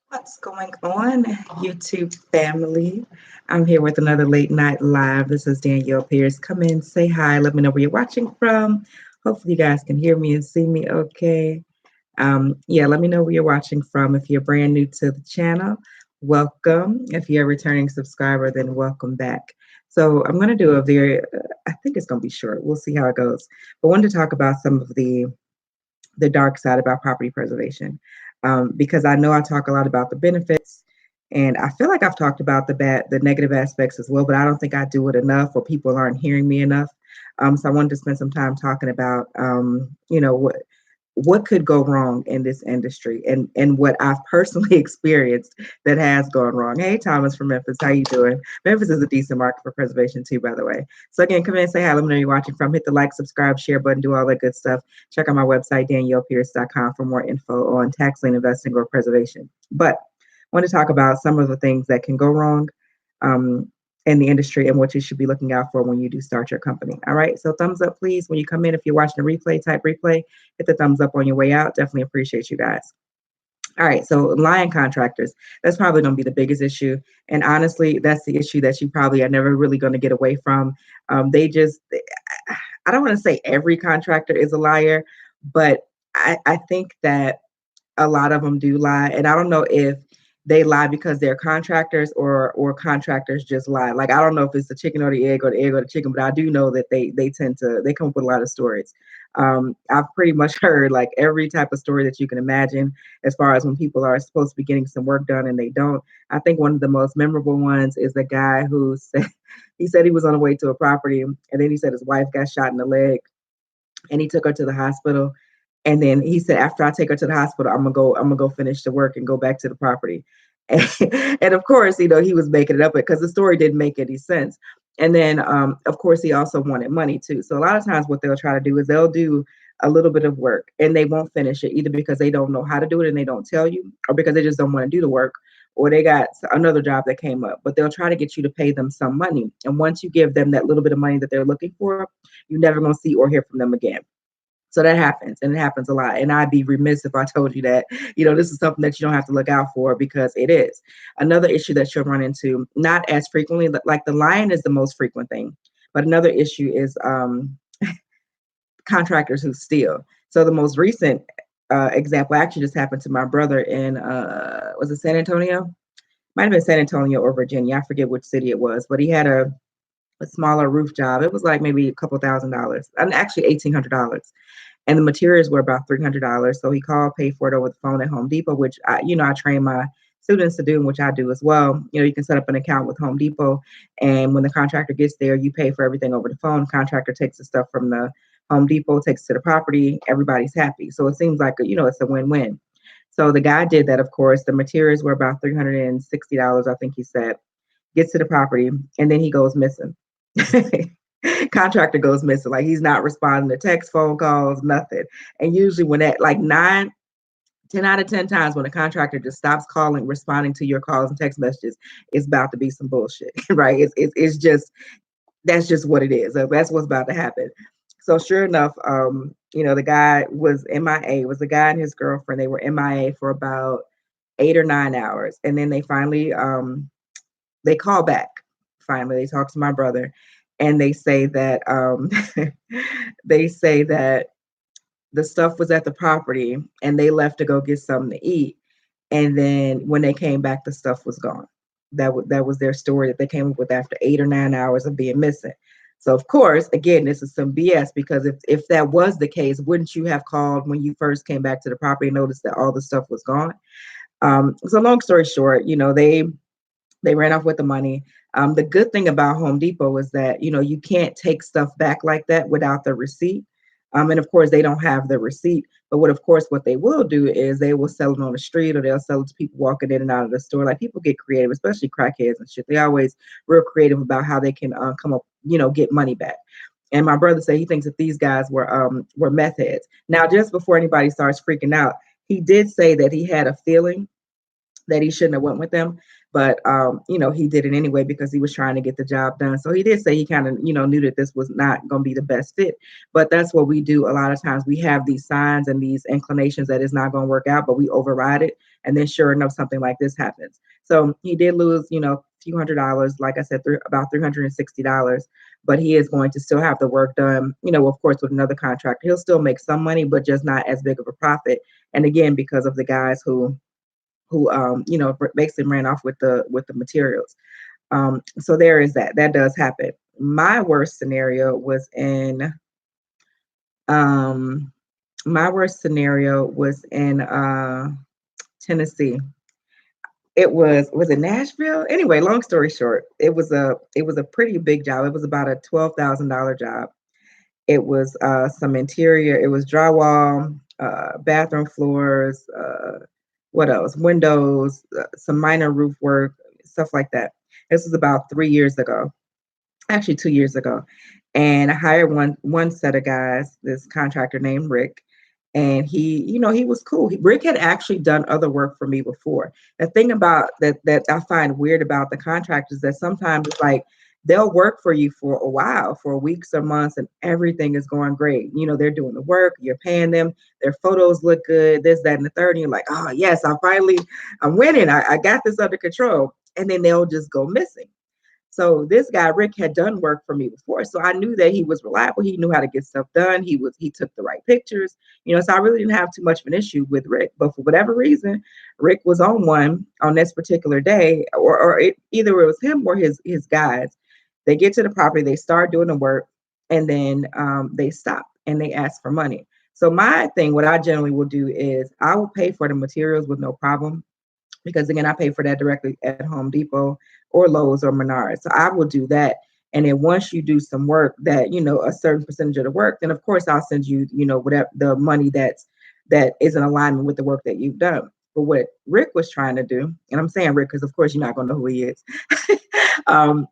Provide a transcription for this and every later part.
What's going on, YouTube family? I'm here with another late night live. This is Danielle Pierce. Come in, say hi, let me know where you're watching from. Hopefully, you guys can hear me and see me okay. Yeah, let me know where you're watching from. If you're brand new to the channel, welcome. If you're a returning subscriber, then welcome back. So, I'm going to do a I think it's going to be short. We'll see how it goes. But I wanted to talk about some of the dark side about property preservation, because I know I talk a lot about the benefits, and I feel like I've talked about the negative aspects as well, but I don't think I do it enough, or people aren't hearing me enough. So I wanted to spend some time talking about, what could go wrong in this industry, and what I've personally experienced that has gone wrong. Hey, Thomas from Memphis, how you doing? Memphis is a decent market for preservation too, by the way. So again, come in and say hi. Let me know you're watching from. Hit the like, subscribe, share button, do all that good stuff. Check out my website, daniellepierce.com, for more info on tax lien investing or preservation. But I want to talk about some of the things that can go wrong, um, in the industry, and what you should be looking out for when you do start your company. All right. So thumbs up, please. When you come in, if you're watching a replay, type replay, hit the thumbs up on your way out. Definitely appreciate you guys. All right, so lying contractors, that's probably going to be the biggest issue. And honestly, that's the issue that you probably are never really going to get away from. I don't want to say every contractor is a liar, but I think that a lot of them do lie. And I don't know if they lie because they're contractors, or contractors just lie. Like, I don't know if it's the chicken or the egg, or the egg or the chicken, but I do know that they come up with a lot of stories. I've pretty much heard like every type of story that you can imagine, as far as when people are supposed to be getting some work done and they don't. I think one of the most memorable ones is the guy who said he was on the way to a property, and then he said his wife got shot in the leg, and he took her to the hospital. And then he said, after I take her to the hospital, I'm gonna go finish the work and go back to the property. And, and of course, he was making it up because the story didn't make any sense. And then, of course, he also wanted money too. So a lot of times, what they'll try to do is they'll do a little bit of work and they won't finish it, either because they don't know how to do it and they don't tell you, or because they just don't want to do the work, or they got another job that came up. But they'll try to get you to pay them some money. And once you give them that little bit of money that they're looking for, you're never going to see or hear from them again. So that happens, and it happens a lot. And I'd be remiss if I told you that, this is something that you don't have to look out for, because it is. Another issue that you'll run into, not as frequently, like the lion is the most frequent thing, but another issue is contractors who steal. So the most recent example actually just happened to my brother in, was it San Antonio? Might have been San Antonio or Virginia. I forget which city it was, but he had a smaller roof job. It was like maybe a couple $1,000s, and actually $1,800, and the materials were about $300. So he called, paid for it over the phone at Home Depot, which I train my students to do, which I do as well. You can set up an account with Home Depot, and when the contractor gets there, you pay for everything over the phone. Contractor takes the stuff from the Home Depot, takes it to the property. Everybody's happy. So it seems like it's a win-win. So the guy did that. Of course, the materials were about $360, I think he said. Gets to the property, and then he goes missing. Contractor goes missing. Like, he's not responding to text, phone calls, nothing. And usually when that, like 10 out of 10 times, when a contractor just stops calling, responding to your calls and text messages, it's about to be some bullshit, right? It's just, that's just what it is. That's what's about to happen. So sure enough, the guy was MIA. It was the guy and his girlfriend. They were MIA for about 8 or 9 hours. And then they finally, they call back. Finally, they talk to my brother, and they say that they say that the stuff was at the property and they left to go get something to eat. And then when they came back, the stuff was gone. That was their story that they came up with after 8 or 9 hours of being missing. So of course, again, this is some BS, because if that was the case, wouldn't you have called when you first came back to the property and noticed that all the stuff was gone? So long story short, they ran off with the money. The good thing about Home Depot is that, you can't take stuff back like that without the receipt. And of course, they don't have the receipt. But what they will do is they will sell it on the street, or they'll sell it to people walking in and out of the store. Like, people get creative, especially crackheads and shit. They always real creative about how they can come up, get money back. And my brother said he thinks that these guys were meth heads. Now, just before anybody starts freaking out, he did say that he had a feeling that he shouldn't have went with them. But he did it anyway because he was trying to get the job done. So he did say he kind of, knew that this was not going to be the best fit. But that's what we do a lot of times. We have these signs and these inclinations that it's not going to work out, but we override it. And then sure enough, something like this happens. So he did lose, a few $100s, like I said, about $360, but he is going to still have the work done, of course, with another contractor. He'll still make some money, but just not as big of a profit. And again, because of the guys who basically ran off with the materials. So there is that does happen. My worst scenario was in um my worst scenario was in Tennessee. Was it Nashville? Anyway, long story short, it was a pretty big job. It was about a $12,000 job. It was some interior, it was drywall, bathroom floors, what else? Windows, some minor roof work, stuff like that. This was about 3 years ago, actually 2 years ago. And I hired one set of guys, this contractor named Rick. And he was cool. Rick had actually done other work for me before. The thing about that I find weird about the contractors that sometimes it's like they'll work for you for a while, for weeks or months, and everything is going great. They're doing the work, you're paying them, their photos look good, this, that, and the third. And you're like, oh yes, I'm winning. I got this under control. And then they'll just go missing. So this guy, Rick, had done work for me before. So I knew that he was reliable. He knew how to get stuff done. He took the right pictures, so I really didn't have too much of an issue with Rick. But for whatever reason, Rick was on one on this particular day, or either it was him or his guys. They get to the property, they start doing the work, and then they stop and they ask for money. So my thing, what I generally will do is I will pay for the materials with no problem, because again, I pay for that directly at Home Depot or Lowe's or Menards. So I will do that. And then once you do some work that, a certain percentage of the work, then of course I'll send you, whatever the money that is in alignment with the work that you've done. But what Rick was trying to do, and I'm saying Rick because of course you're not going to know who he is.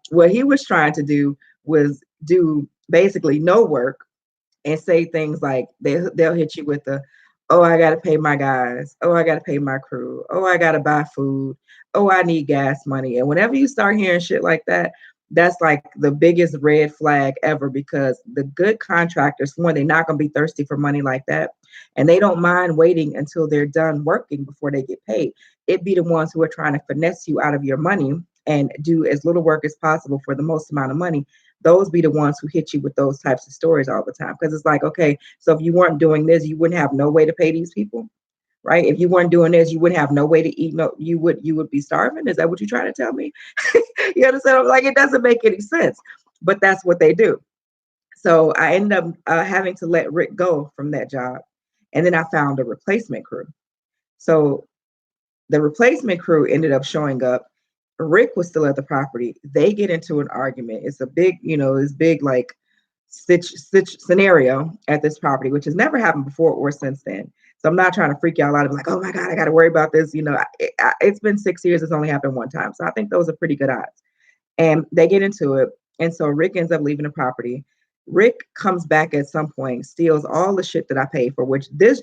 What he was trying to do was do basically no work and say things like they'll hit you with the, oh, I got to pay my guys, oh, I got to pay my crew, oh, I got to buy food, oh, I need gas money. And whenever you start hearing shit like that, that's like the biggest red flag ever, because the good contractors, one, they're not going to be thirsty for money like that, and they don't mind waiting until they're done working before they get paid. It be the ones who are trying to finesse you out of your money and do as little work as possible for the most amount of money. Those be the ones who hit you with those types of stories all the time. Because it's like, okay, so if you weren't doing this, you wouldn't have no way to pay these people, right? If you weren't doing this, you wouldn't have no way to eat. No, you would be starving. Is that what you're trying to tell me? You understand? I'm like, it doesn't make any sense, but that's what they do. So I ended up having to let Rick go from that job, and then I found a replacement crew. So the replacement crew ended up showing up. Rick was still at the property. They get into an argument. It's a big, it's big like stitch scenario at this property, which has never happened before or since then. So I'm not trying to freak y'all out. I'm like, oh my God, I got to worry about this. It's been 6 years. It's only happened one time. So I think those are pretty good odds. And they get into it. And so Rick ends up leaving the property. Rick comes back at some point, steals all the shit that I paid for, which these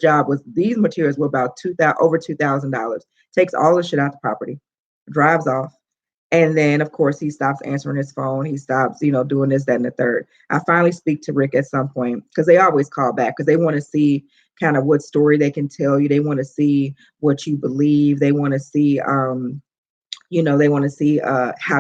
materials were about over $2,000, takes all the shit out the property, drives off. And then, of course, he stops answering his phone. He stops, doing this, that, and the third. I finally speak to Rick at some point, because they always call back because they want to see kind of what story they can tell you. They want to see what you believe. They want to see, how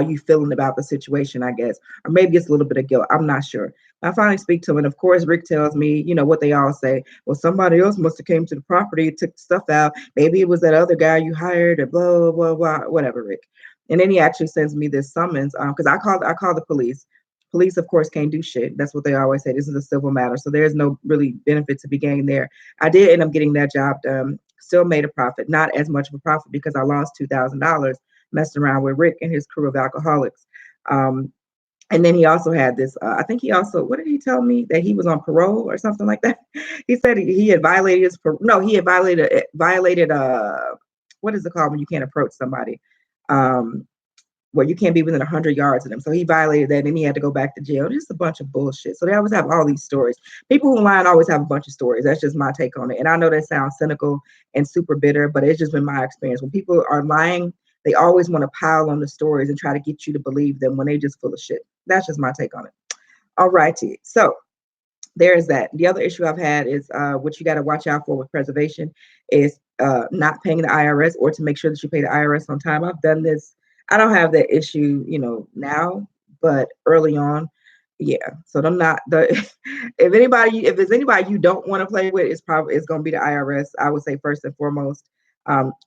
you feeling about the situation, I guess. Or maybe it's a little bit of guilt. I'm not sure. I finally speak to him. And of course, Rick tells me, what they all say. Well, somebody else must have came to the property, took stuff out. Maybe it was that other guy you hired, or blah, blah, blah, whatever, Rick. And then he actually sends me this summons, because I called the police. Police, of course, can't do shit. That's what they always say. This is a civil matter. So there's no really benefit to be gained there. I did end up getting that job done. Still made a profit. Not as much of a profit because I lost $2,000 messing around with Rick and his crew of alcoholics. And then he also had this, I think he also, what did he tell me? That he was on parole or something like that? He said he had violated his, he had violated, what is it called when you can't approach somebody? where you can't be within 100 yards of them. So he violated that and he had to go back to jail. Just a bunch of bullshit. So they always have all these stories. People who lie always have a bunch of stories. That's just my take on it. And I know that sounds cynical and super bitter, but it's just been my experience. When people are lying, they always want to pile on the stories and try to get you to believe them when they just full of shit. That's just my take on it. All righty. So there's that. The other issue I've had is what you got to watch out for with preservation is not paying the IRS, or to make sure that you pay the IRS on time. I've done this. I don't have that issue, now, but early on, yeah. So I'm not the if there's anybody you don't want to play with, it's going to be the IRS. I would say first and foremost.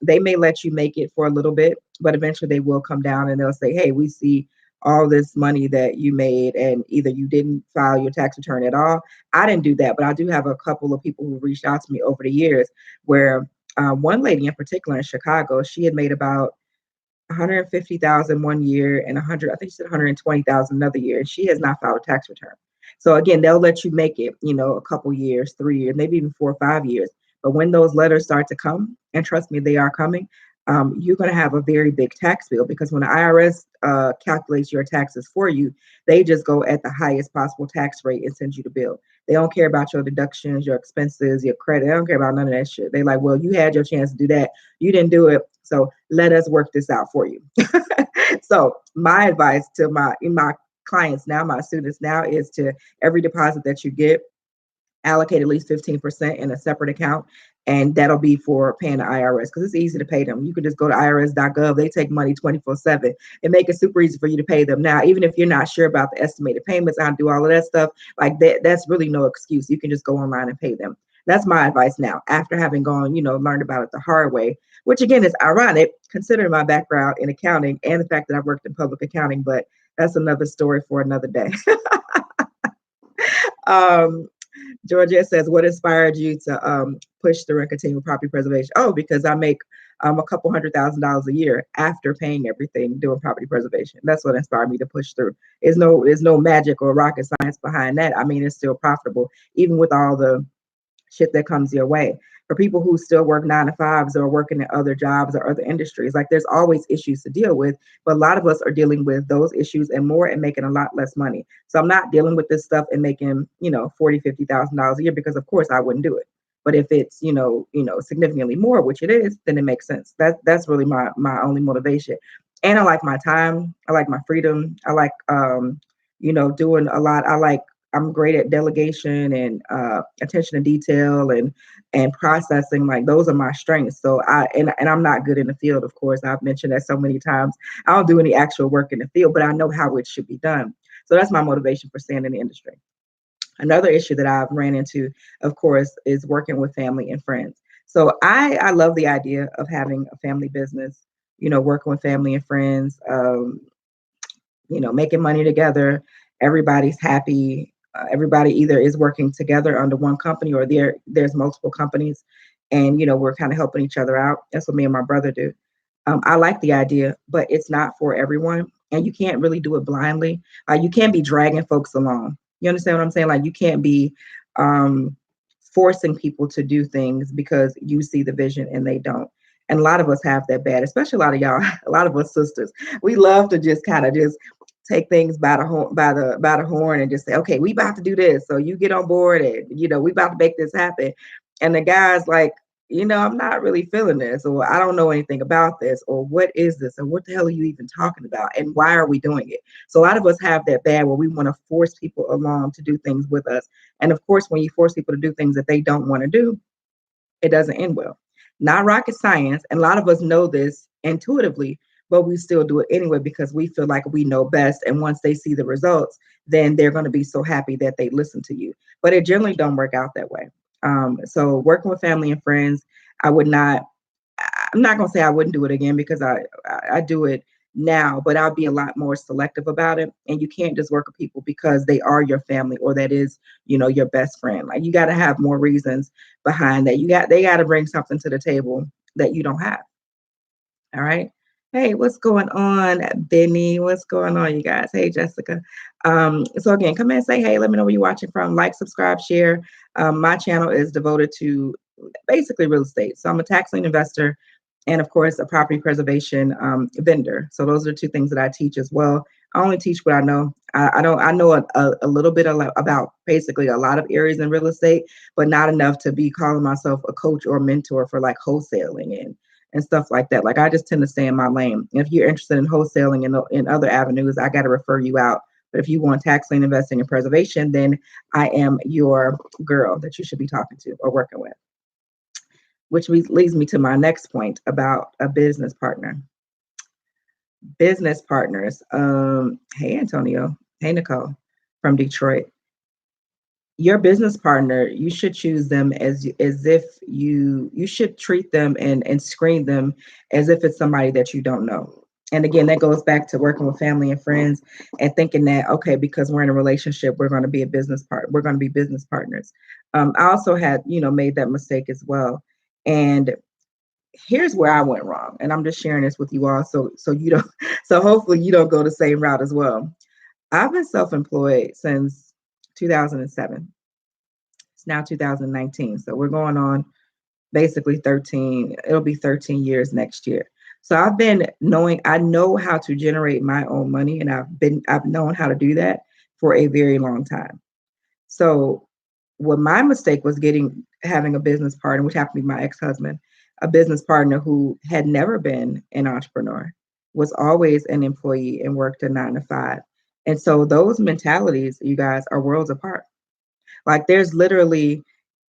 They may let you make it for a little bit, but eventually they will come down and they'll say, hey, we see all this money that you made, and either you didn't file your tax return at all. I didn't do that, but I do have a couple of people who reached out to me over the years where one lady in particular in Chicago, she had made about 150,000 one year and 100, I think she said 120,000 another year, and she has not filed a tax return. So again, they'll let you make it, a couple years, 3 years, maybe even 4 or 5 years. But when those letters start to come, and trust me, they are coming, you're going to have a very big tax bill, because when the IRS calculates your taxes for you, they just go at the highest possible tax rate and send you the bill. They don't care about your deductions, your expenses, your credit. They don't care about none of that shit. They like, well, you had your chance to do that. You didn't do it. So let us work this out for you. So my advice to my clients now, my students now, is to every deposit that you get, allocate at least 15% in a separate account, and that'll be for paying the IRS, because it's easy to pay them. You can just go to irs.gov. They take money 24/7 and make it super easy for you to pay them. Now, even if you're not sure about the estimated payments, I do all of that stuff like that. That's really no excuse. You can just go online and pay them. That's my advice now, after having gone, learned about it the hard way, which again is ironic considering my background in accounting and the fact that I've worked in public accounting, but that's another story for another day. um, Georgia says, what inspired you to push through and continue with property preservation? Oh, because I make a couple $100,000 a year after paying everything doing property preservation. That's what inspired me to push through. There's no magic or rocket science behind that. I mean, it's still profitable, even with all the shit that comes your way. For people who still work 9 to 5s or working in other jobs or other industries, like there's always issues to deal with, but a lot of us are dealing with those issues and more, and making a lot less money. So I'm not dealing with this stuff and making, $40,000-$50,000 a year, because of course I wouldn't do it. But if it's, significantly more, which it is, then it makes sense. That's really my only motivation. And I like my time. I like my freedom. I like, doing a lot. I'm great at delegation and attention to detail and processing. Like those are my strengths. So I'm not good in the field, of course. I've mentioned that so many times. I don't do any actual work in the field, but I know how it should be done. So that's my motivation for staying in the industry. Another issue that I've ran into, of course, is working with family and friends. So I love the idea of having a family business, working with family and friends, making money together. Everybody's happy. Everybody either is working together under one company, or there's multiple companies, and we're kind of helping each other out. That's what me and my brother do. I like the idea, but it's not for everyone, and you can't really do it blindly. You can't be dragging folks along. You understand what I'm saying? Like you can't be forcing people to do things because you see the vision and they don't. And a lot of us have that bad, especially a lot of y'all, a lot of us sisters. We love to just kind of just take things by the horn and just say, okay, we about to do this. So you get on board and, we about to make this happen. And the guy's like, I'm not really feeling this, or I don't know anything about this, or what is this, or what the hell are you even talking about? And why are we doing it? So a lot of us have that bad where we want to force people along to do things with us. And of course, when you force people to do things that they don't want to do, it doesn't end well. Not rocket science. And a lot of us know this intuitively, but we still do it anyway because we feel like we know best. And once they see the results, then they're going to be so happy that they listen to you. But it generally don't work out that way. So working with family and friends, I'm not going to say I wouldn't do it again, because I do it now, but I'll be a lot more selective about it. And you can't just work with people because they are your family, or that is, your best friend. Like you got to have more reasons behind that. They got to bring something to the table that you don't have. All right. Hey, what's going on, Benny? What's going on, you guys? Hey, Jessica. So again, come in and say hey. Let me know where you're watching from. Like, subscribe, share. My channel is devoted to basically real estate. So I'm a tax lien investor. and of course a property preservation vendor. So those are two things that I teach as well. I only teach what I know. I don't. I know a little bit about basically a lot of areas in real estate, but not enough to be calling myself a coach or mentor for like wholesaling and stuff like that. Like I just tend to stay in my lane. If you're interested in wholesaling and in other avenues, I got to refer you out. But if you want tax lien investing and preservation, then I am your girl that you should be talking to or working with. Which leads me to my next point about a business partner. Business partners. Hey Antonio. Hey Nicole from Detroit. Your business partner, you should choose them as if you should treat them and screen them as if it's somebody that you don't know. And again, that goes back to working with family and friends and thinking that okay, because we're in a relationship, we're going to be a business part. We're going to be business partners. I also had made that mistake as well. And here's where I went wrong, and I'm just sharing this with you all, so you don't, so hopefully you don't go the same route as well. I've been self-employed since 2007. It's now 2019, so we're going on basically 13. It'll be 13 years next year. So I've been knowing, I know how to generate my own money, and I've known how to do that for a very long time. So what my mistake was having a business partner, which happened to be my ex-husband, a business partner who had never been an entrepreneur, was always an employee and worked a 9 to 5. And so those mentalities, you guys, are worlds apart. Like there's literally,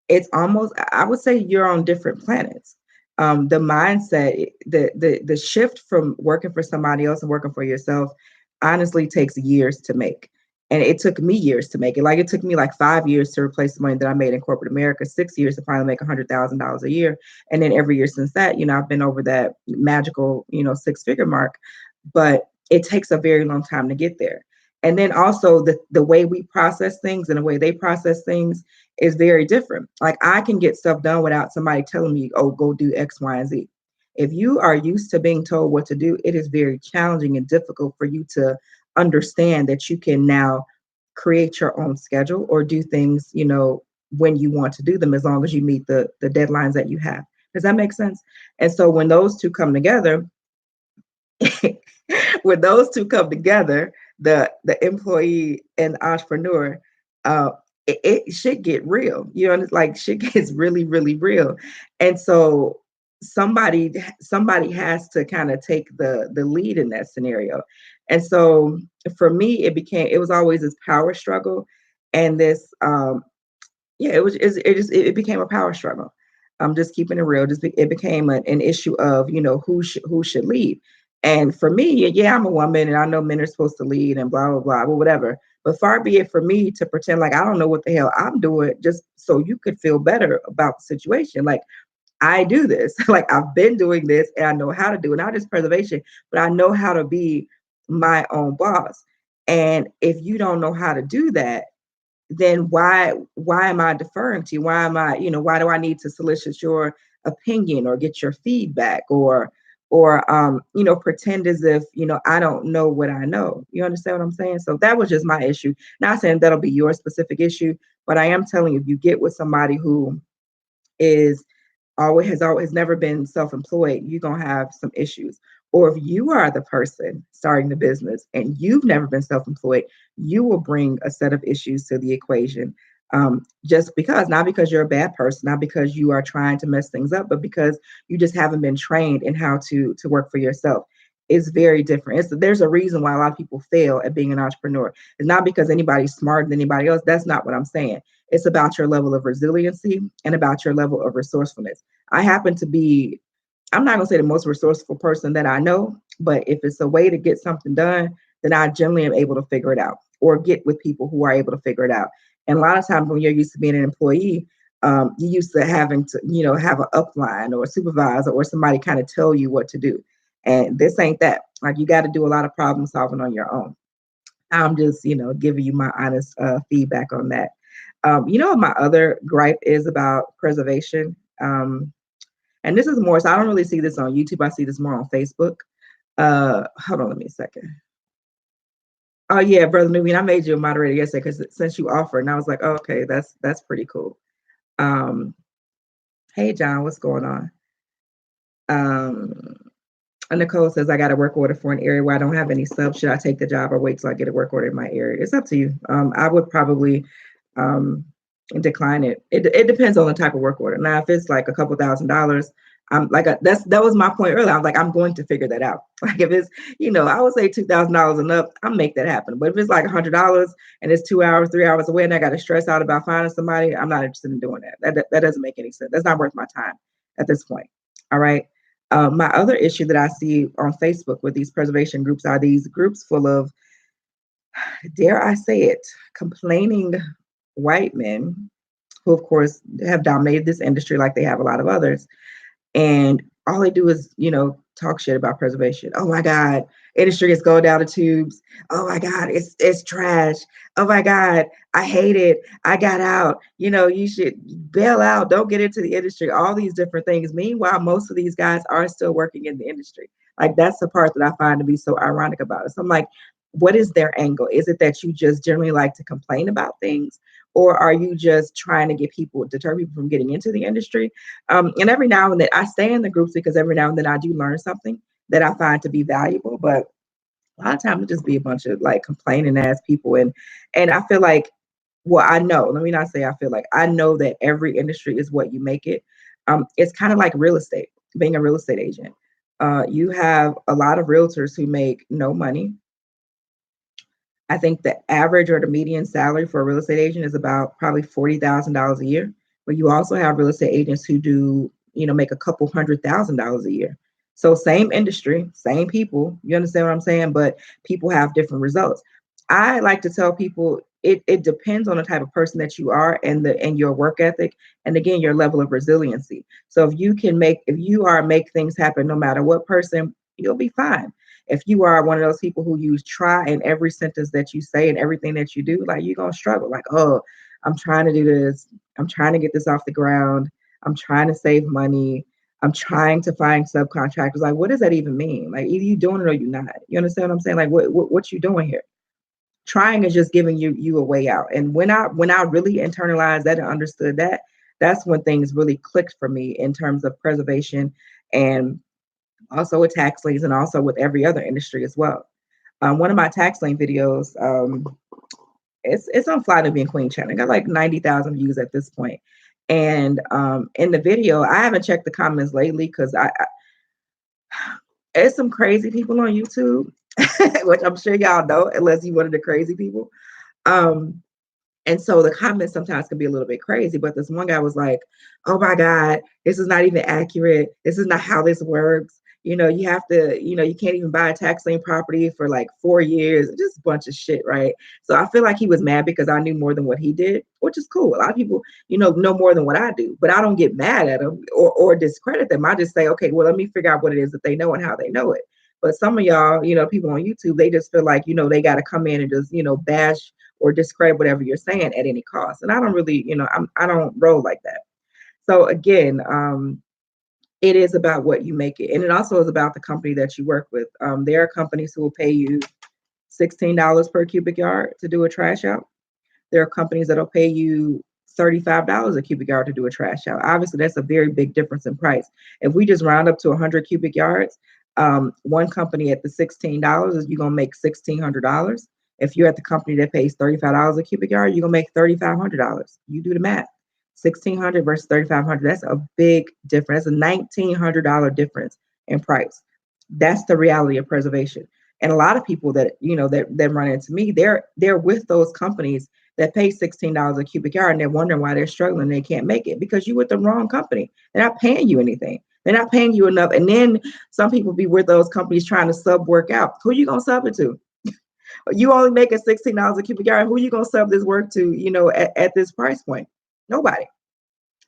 it's almost, I would say you're on different planets. The mindset, the shift from working for somebody else and working for yourself honestly takes years to make. And it took me years to make it. Like it took me like 5 years to replace the money that I made in corporate America, 6 years to finally make $100,000 a year. And then every year since that, I've been over that magical, 6-figure mark. But it takes a very long time to get there. And then also the way we process things and the way they process things is very different. Like I can get stuff done without somebody telling me, oh, go do X, Y, and Z. If you are used to being told what to do, it is very challenging and difficult for you to understand that you can now create your own schedule or do things, when you want to do them, as long as you meet the deadlines that you have. Does that make sense? And so when those two come together, when those two come together, the employee and the entrepreneur, it should get real. It's like shit gets really, really real. And so somebody has to kind of take the lead in that scenario. And so for me, it was always this power struggle, and this yeah, it became a power struggle. I'm just keeping it real. It became an issue of who should lead. And for me, yeah, I'm a woman, and I know men are supposed to lead and blah blah blah, but whatever. But far be it for me to pretend like I don't know what the hell I'm doing just so you could feel better about the situation. Like I do this, like I've been doing this, and I know how to do it. Not just preservation, but I know how to be my own boss. And if you don't know how to do that, then why am I deferring to you? Why am I, why do I need to solicit your opinion or get your feedback or pretend as if, I don't know what I know. You understand what I'm saying? So that was just my issue. Not saying that'll be your specific issue, but I am telling you, if you get with somebody who is always never been self-employed, you're gonna have some issues. Or if you are the person starting the business and you've never been self-employed, you will bring a set of issues to the equation. Just because, not because you're a bad person, not because you are trying to mess things up, but because you just haven't been trained in how to work for yourself. It's very different. There's a reason why a lot of people fail at being an entrepreneur. It's not because anybody's smarter than anybody else. That's not what I'm saying. It's about your level of resiliency and about your level of resourcefulness. I happen to be, I'm not going to say the most resourceful person that I know, but if it's a way to get something done, then I generally am able to figure it out or get with people who are able to figure it out. And a lot of times when you're used to being an employee, you're used to having to, have an upline or a supervisor or somebody kind of tell you what to do. And this ain't that. Like you got to do a lot of problem solving on your own. I'm just, giving you my honest feedback on that. What my other gripe is about preservation? And this is more, so I don't really see this on YouTube. I see this more on Facebook. Hold on, let me a second. Oh yeah, Brother Nubian, I made you a moderator yesterday because since you offered, and I was like, oh, okay, that's pretty cool. Hey John, what's going on? Nicole says, I got a work order for an area where I don't have any subs. Should I take the job or wait till I get a work order in my area? It's up to you. I would probably um, decline it. It depends on the type of work order. Now, if it's like a couple $1,000s, I'm like, that was my point earlier. I'm like, I'm going to figure that out. Like if it's, I would say $2,000 and up, I'll make that happen. But if it's like $100 and it's 2 hours, 3 hours away, and I got to stress out about finding somebody, I'm not interested in doing that. That doesn't make any sense. That's not worth my time at this point. All right. My other issue that I see on Facebook with these preservation groups are these groups full of, dare I say it, complaining white men who, of course, have dominated this industry like they have a lot of others. And all they do is, talk shit about preservation. Oh my God, industry is going down the tubes. Oh my God, it's trash. Oh my God, I hate it. I got out. You should bail out. Don't get into the industry. All these different things. Meanwhile, most of these guys are still working in the industry. Like that's the part that I find to be so ironic about it. So I'm like, what is their angle? Is it that you just generally like to complain about things? Or are you just trying to deter people from getting into the industry? And every now and then I stay in the groups because every now and then I do learn something that I find to be valuable. But a lot of times it just be a bunch of like complaining ass people. And I feel like, well, I know, let me not say I feel like, I know that every industry is what you make it. It's kind of like real estate, being a real estate agent. You have a lot of realtors who make no money. I think the average or the median salary for a real estate agent is about probably $40,000 a year. But you also have real estate agents who do, make a couple $100,000 a year. So same industry, same people. You understand what I'm saying? But people have different results. I like to tell people it depends on the type of person that you are and your work ethic, and again your level of resiliency. So if you are make things happen no matter what person, you'll be fine. If you are one of those people who use try in every sentence that you say and everything that you do, like you're gonna struggle. Like, oh, I'm trying to do this, I'm trying to get this off the ground, I'm trying to save money, I'm trying to find subcontractors. Like, what does that even mean? Like, either you doing it or you're not. You understand what I'm saying? Like, what you doing here? Trying is just giving you a way out. And when I really internalized that and understood that, that's when things really clicked for me in terms of preservation and also with tax liens and also with every other industry as well. One of my tax lien videos, it's on Fly to Being Queen channel. It got like 90,000 views at this point. And in the video, I haven't checked the comments lately because I it's some crazy people on YouTube, which I'm sure y'all know, unless you one of the crazy people. Um, and so the comments sometimes can be a little bit crazy, but this one guy was like, oh my God, this is not even accurate. This is not how this works. You have to, you can't even buy a tax lien property for like 4 years, just a bunch of shit, right? So I feel like he was mad because I knew more than what he did, which is cool. A lot of people, know more than what I do, but I don't get mad at them or discredit them. I just say, okay, well, let me figure out what it is that they know and how they know it. But some of y'all, people on YouTube, they just feel like, they got to come in and just, bash or discredit whatever you're saying at any cost. And I don't really, I don't roll like that. So again, it is about what you make it. And it also is about the company that you work with. There are companies who will pay you $16 per cubic yard to do a trash out. There are companies that'll pay you $35 a cubic yard to do a trash out. Obviously, that's a very big difference in price. If we just round up to 100 cubic yards, one company at the $16 is you're gonna make $1,600. If you're at the company that pays $35 a cubic yard, you're gonna make $3,500. You do the math. 1,600 versus 3,500. That's a big difference. That's a $1,900 difference in price. That's the reality of preservation. And a lot of people that that run into me, they're with those companies that pay $16 a cubic yard, and they're wondering why they're struggling. They can't make it because you're with the wrong company. They're not paying you anything. They're not paying you enough. And then some people be with those companies trying to sub work out. Who you gonna sub it to? You only making $16 a cubic yard. Who you gonna sub this work to? At this price point, nobody.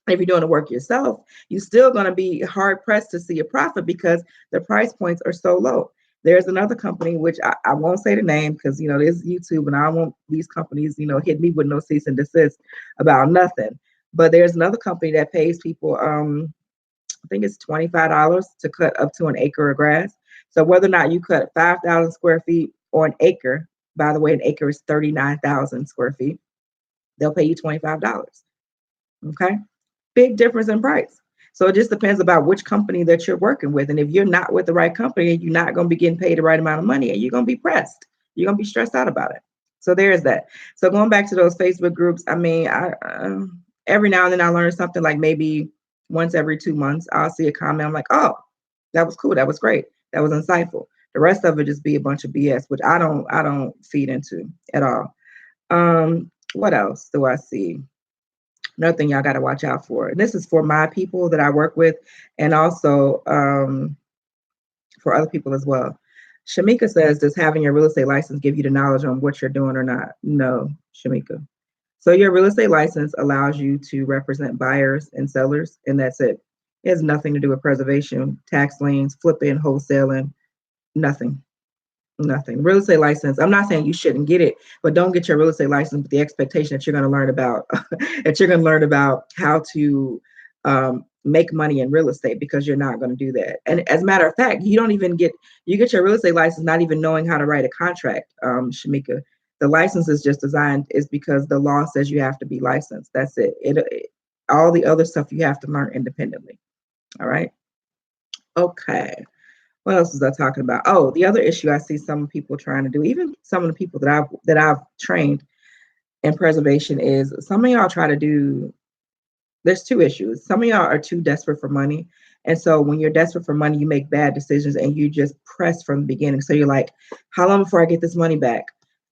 If you're doing the work yourself, you're still going to be hard pressed to see a profit because the price points are so low. There's another company, which I won't say the name because, this is YouTube and I don't want these companies, hit me with no cease and desist about nothing. But there's another company that pays people, I think it's $25 to cut up to an acre of grass. So whether or not you cut 5,000 square feet or an acre, by the way, an acre is 39,000 square feet, they'll pay you $25. Okay. Big difference in price. So it just depends about which company that you're working with. And if you're not with the right company, you're not going to be getting paid the right amount of money, and you're going to be pressed. You're going to be stressed out about it. So there's that. So going back to those Facebook groups, I mean, every now and then I learn something, like maybe once every 2 months, I'll see a comment. I'm like, oh, that was cool. That was great. That was insightful. The rest of it just be a bunch of BS, which I don't feed into at all. What else do I see? Another thing y'all got to watch out for. And this is for my people that I work with, and also for other people as well. Shamika says, does having your real estate license give you the knowledge on what you're doing or not? No, Shamika. So your real estate license allows you to represent buyers and sellers, and that's it. It has nothing to do with preservation, tax liens, flipping, wholesaling, nothing. Nothing. Real estate license. I'm not saying you shouldn't get it, but don't get your real estate license with the expectation that you're going to learn about that you're going to learn about how to make money in real estate, because you're not going to do that. And as a matter of fact, you get your real estate license not even knowing how to write a contract. Shamika, the license is just designed is because the law says you have to be licensed. That's it. All the other stuff you have to learn independently. All right. Okay. What else was I talking about? Oh, the other issue I see some people trying to do, even some of the people that I've trained in preservation, is some of y'all try to do. There's two issues. Some of y'all are too desperate for money, and so when you're desperate for money, you make bad decisions and you just press from the beginning. So you're like, how long before I get this money back?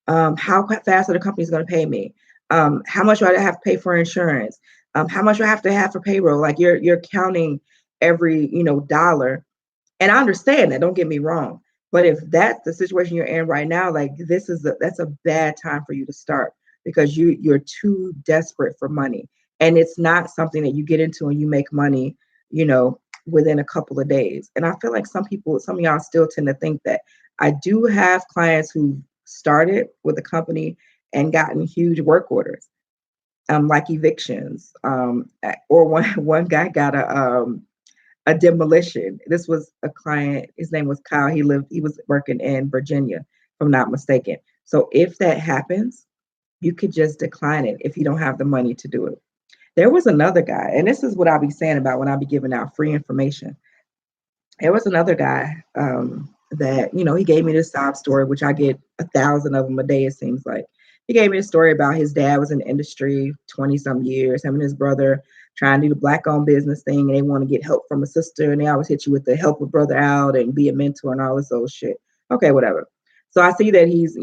How fast are the companies going to pay me? How much do I have to pay for insurance? How much do I have for payroll? Like you're counting every dollar. And I understand that, don't get me wrong. But if that's the situation you're in right now, like that's a bad time for you to start, because you're too desperate for money. And it's not something that you get into and you make money, within a couple of days. And I feel like some of y'all still tend to think that. I do have clients who started with a company and gotten huge work orders, like evictions, or one guy got a demolition. This was a client, his name was Kyle. He was working in Virginia, if I'm not mistaken. So if that happens, you could just decline it if you don't have the money to do it. There was another guy, and this is what I'll be saying about when I'll be giving out free information. There was another guy that, he gave me this sob story, which I get 1,000 of them a day, it seems like. He gave me a story about his dad was in the industry 20 some years, him and his brother trying to do the black owned business thing, and they want to get help from a sister, and they always hit you with the help a brother out and be a mentor and all this old shit. Okay, whatever. So I see that he's,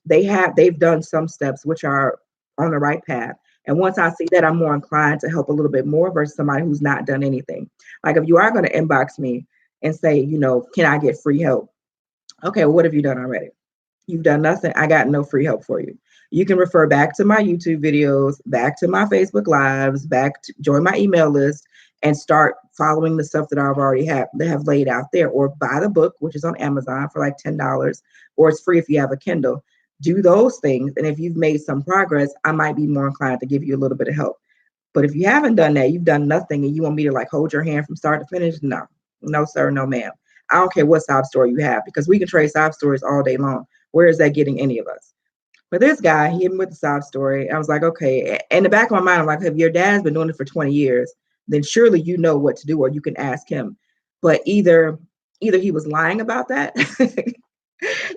they've done some steps which are on the right path. And once I see that, I'm more inclined to help a little bit more versus somebody who's not done anything. Like if you are going to inbox me and say, can I get free help? Okay, well, what have you done already? You've done nothing. I got no free help for you. You can refer back to my YouTube videos, back to my Facebook lives, back to join my email list, and start following the stuff that I've already have laid out there, or buy the book, which is on Amazon for like $10, or it's free if you have a Kindle. Do those things, and if you've made some progress, I might be more inclined to give you a little bit of help. But if you haven't done that, you've done nothing, and you want me to like hold your hand from start to finish, no sir, no ma'am. I don't care what sob story you have, because we can trade sob stories all day long. Where is that getting any of us? But this guy, he hit me with the sob story. I was like, okay. In the back of my mind, I'm like, if your dad's been doing it for 20 years, then surely you know what to do, or you can ask him. But either he was lying about that,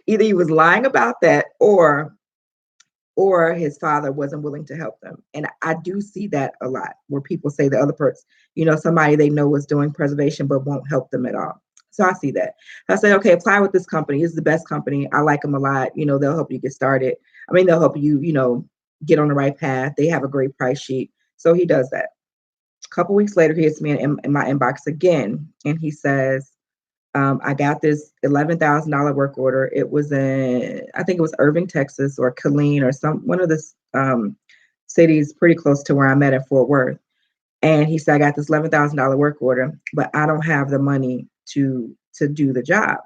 either he was lying about that, or his father wasn't willing to help them. And I do see that a lot, where people say the other person, somebody they know is doing preservation but won't help them at all. So I see that. I say, okay, apply with this company. This is the best company. I like them a lot. They'll help you get started. I mean, they'll help you, get on the right path. They have a great price sheet. So he does that. A couple weeks later, he hits me in my inbox again, and he says, I got this $11,000 work order. It was I think it was Irving, Texas, or Killeen, or one of the cities pretty close to where I'm at Fort Worth. And he said, I got this $11,000 work order, but I don't have the money to do the job.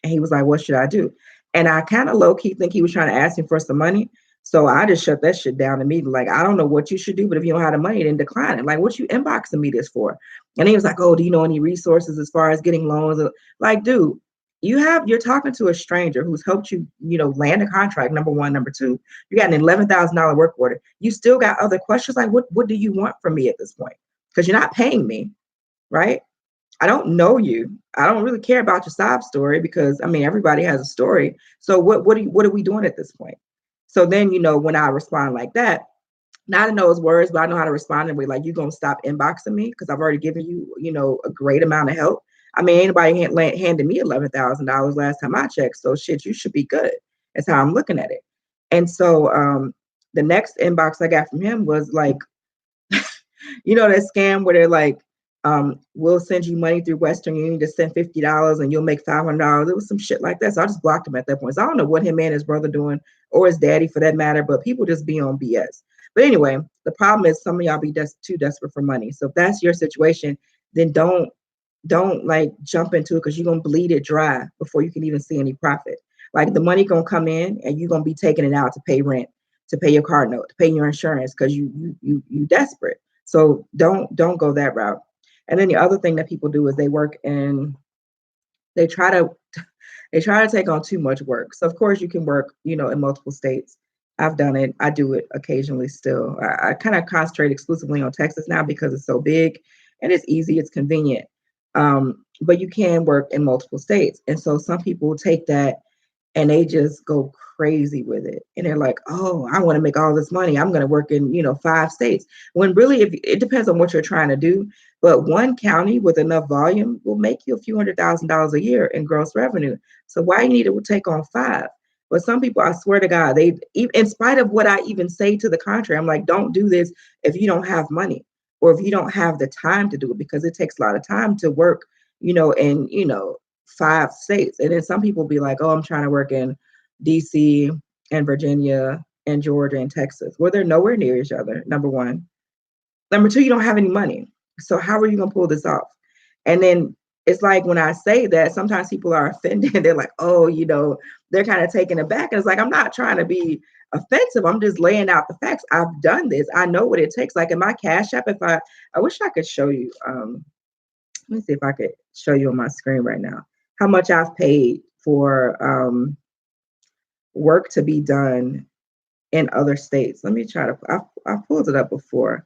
And he was like, what should I do? And I kind of low key think he was trying to ask me for some money. So I just shut that shit down immediately. Like, I don't know what you should do, but if you don't have the money, then decline it. Like, what you inboxing me this for? And he was like, oh, do you know any resources as far as getting loans? Like, dude, you're talking to a stranger who's helped you, land a contract, number one. Number two, you got an $11,000 work order. You still got other questions. Like, what do you want from me at this point? Because you're not paying me. right? I don't know you. I don't really care about your sob story because I mean everybody has a story. So what are we doing at this point? So then when I respond like that, not in those words, but I know how to respond in a way like you're gonna stop inboxing me because I've already given you a great amount of help. I mean anybody handed me $11,000 last time I checked, so shit, you should be good. That's how I'm looking at it. And so the next inbox I got from him was like, that scam where they're like, we'll send you money through Western Union to send $50 and you'll make $500. It was some shit like that. So I just blocked him at that point. So I don't know what him and his brother doing, or his daddy for that matter, but people just be on BS. But anyway, the problem is some of y'all be too desperate for money. So if that's your situation, then don't like jump into it because you're gonna bleed it dry before you can even see any profit. Like the money gonna come in and you're gonna be taking it out to pay rent, to pay your car note, to pay your insurance because you desperate. So don't go that route. And then the other thing that people do is they try to they try to take on too much work. So of course you can work, in multiple states. I've done it. I do it occasionally still. I kind of concentrate exclusively on Texas now because it's so big and it's easy, it's convenient. But you can work in multiple states. And so some people take that and they just go crazy with it. And they're like, oh, I want to make all this money. I'm going to work in, 5 states. When really, if it depends on what you're trying to do, but one county with enough volume will make you a few $100,000 a year in gross revenue. So why you need to take on 5? But some people, I swear to God, in spite of what I even say to the contrary, I'm like, don't do this if you don't have money or if you don't have the time to do it, because it takes a lot of time to work, in 5 states. And then some people be like, oh, I'm trying to work in DC and Virginia and Georgia and Texas. Well, they're nowhere near each other, number one. Number two, you don't have any money. So how are you going to pull this off? And then it's like when I say that, sometimes people are offended. They're like, oh, they're kind of taken aback. And it's like, I'm not trying to be offensive. I'm just laying out the facts. I've done this. I know what it takes. Like in my Cash App, I wish I could show you. Let me see if I could show you on my screen right now how much I've paid for work to be done in other states. Let me try to, I pulled it up before.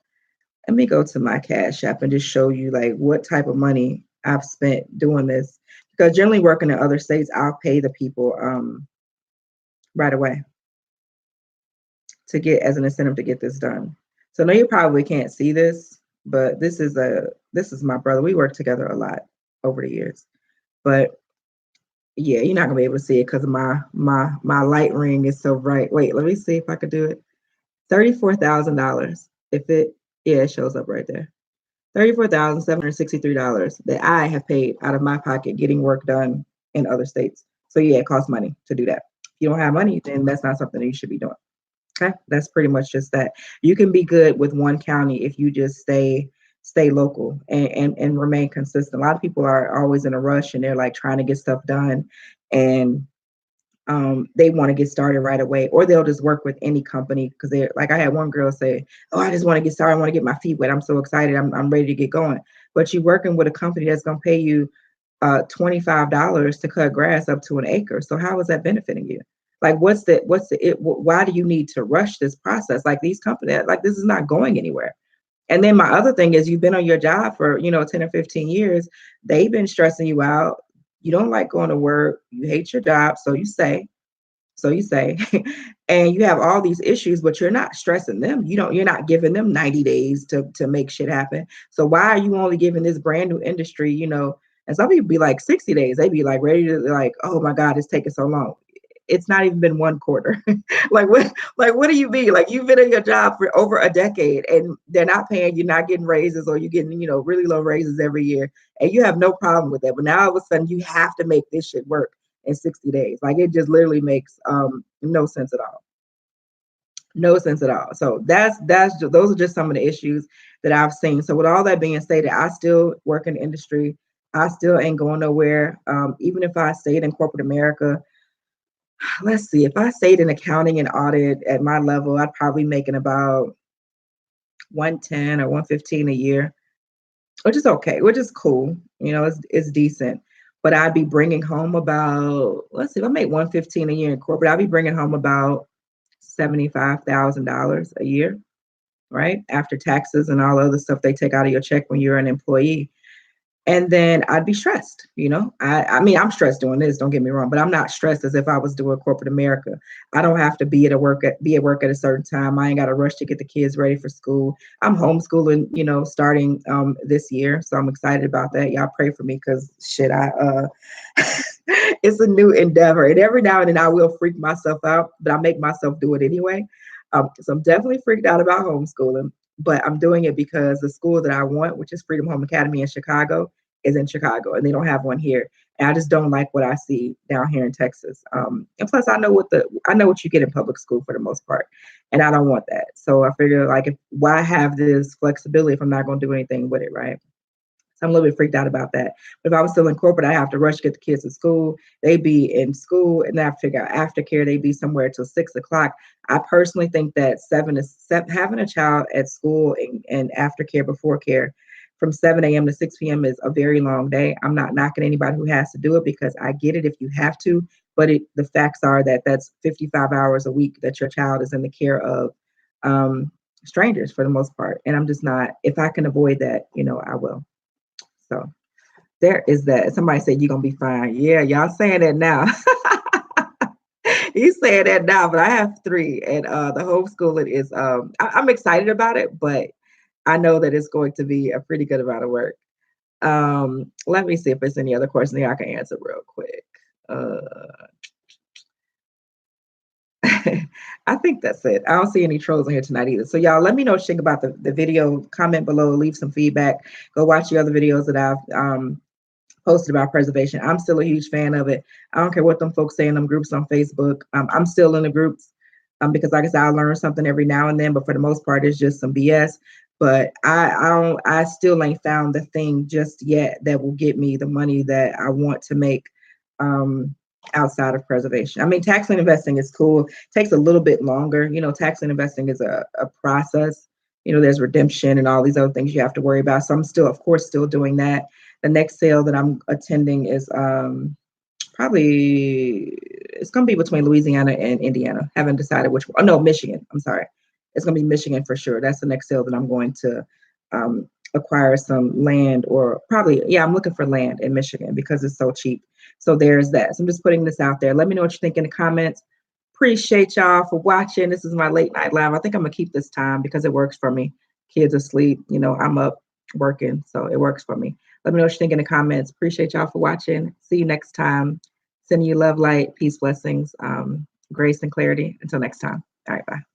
Let me go to my Cash App and just show you like what type of money I've spent doing this. Because generally working in other states, I'll pay the people right away to get as an incentive to get this done. So I know you probably can't see this, but this is my brother. We worked together a lot over the years. But yeah, you're not gonna be able to see it because my light ring is so bright. Wait, let me see if I could do it. $34,000. It shows up right there. $34,763 that I have paid out of my pocket getting work done in other states. So yeah, it costs money to do that. If you don't have money, then that's not something that you should be doing. Okay, that's pretty much just that. You can be good with one county if you just stay local and remain consistent. A lot of people are always in a rush and they're like trying to get stuff done, and they want to get started right away, or they'll just work with any company because they're like, I had one girl say, oh, I just want to get started. I want to get my feet wet. I'm so excited. I'm ready to get going. But you're working with a company that's going to pay you $25 to cut grass up to an acre. So how is that benefiting you? Like, why do you need to rush this process? Like these companies, like this is not going anywhere. And then my other thing is you've been on your job for, 10 or 15 years. They've been stressing you out. You don't like going to work. You hate your job. So you say, and you have all these issues, but you're not stressing them. You're not giving them 90 days to make shit happen. So why are you only giving this brand new industry, and some people be like 60 days, they be like ready to like, oh my God, it's taking so long. It's not even been one quarter. What do you mean? Like you've been in your job for over a decade and they're not paying you, not getting raises, or you're getting, really low raises every year. And you have no problem with that. But now all of a sudden you have to make this shit work in 60 days. Like it just literally makes no sense at all. No sense at all. So those are just some of the issues that I've seen. So with all that being stated, I still work in the industry. I still ain't going nowhere. Even if I stayed in corporate America, let's see, if I stayed in accounting and audit at my level, I'd probably making about 110 or 115 a year, which is okay, which is cool. It's decent. But I'd be bringing home about, let's see, if I make 115 a year in corporate, I'd be bringing home about $75,000 a year, right? After taxes and all other stuff they take out of your check when you're an employee. And then I'd be stressed, you know. I mean, I'm stressed doing this, don't get me wrong, but I'm not stressed as if I was doing corporate America. I don't have to be at work at a certain time. I ain't got to rush to get the kids ready for school. I'm homeschooling, you know, starting this year. So I'm excited about that. Y'all pray for me because shit, I it's a new endeavor. And every now and then I will freak myself out, but I make myself do it anyway. So I'm definitely freaked out about homeschooling, but I'm doing it because the school that I want, which is Freedom Home Academy in Chicago, is in Chicago, and they don't have one here. And I just don't like what I see down here in Texas. And plus, I know what you get in public school for the most part, and I don't want that. So I figure like, why have this flexibility if I'm not going to do anything with it, right? So I'm a little bit freaked out about that. But if I was still in corporate, I have to rush to get the kids to school. They be in school, and then I figure out aftercare. They be somewhere till 6 o'clock. I personally think that having a child at school and aftercare before care from 7 a.m. to 6 p.m. is a very long day. I'm not knocking anybody who has to do it because I get it if you have to, but the facts are that that's 55 hours a week that your child is in the care of strangers for the most part. And I'm just not, if I can avoid that, you know, I will. So there is that. Somebody said you're gonna be fine. Yeah, y'all saying that now. He's saying that now, but I have three, and the homeschooling is. I'm excited about it, but I know that it's going to be a pretty good amount of work. Let me see if there's any other questions here I can answer real quick. Uh, I think that's it. I don't see any trolls in here tonight either. So y'all, let me know what you think about the video. Comment below, leave some feedback. Go watch the other videos that I've posted about preservation. I'm still a huge fan of it. I don't care what them folks say in them groups on Facebook. I'm still in the groups because, like I said, I learn something every now and then. But for the most part, it's just some BS. But I still ain't found the thing just yet that will get me the money that I want to make outside of preservation. I mean, tax lien investing is cool. It takes a little bit longer. You know, tax lien investing is a process. You know, there's redemption and all these other things you have to worry about. So I'm still, of course, still doing that. The next sale that I'm attending is probably, it's going to be between Louisiana and Indiana. Haven't decided which one. Oh, no, Michigan. I'm sorry. It's going to be Michigan for sure. That's the next sale that I'm going to acquire some land, or probably, yeah, I'm looking for land in Michigan because it's so cheap. So there's that. So I'm just putting this out there. Let me know what you think in the comments. Appreciate y'all for watching. This is my late night live. I think I'm going to keep this time because it works for me. Kids asleep, you know, I'm up working, so it works for me. Let me know what you think in the comments. Appreciate y'all for watching. See you next time. Sending you love, light, peace, blessings, grace, and clarity. Until next time. All right, bye.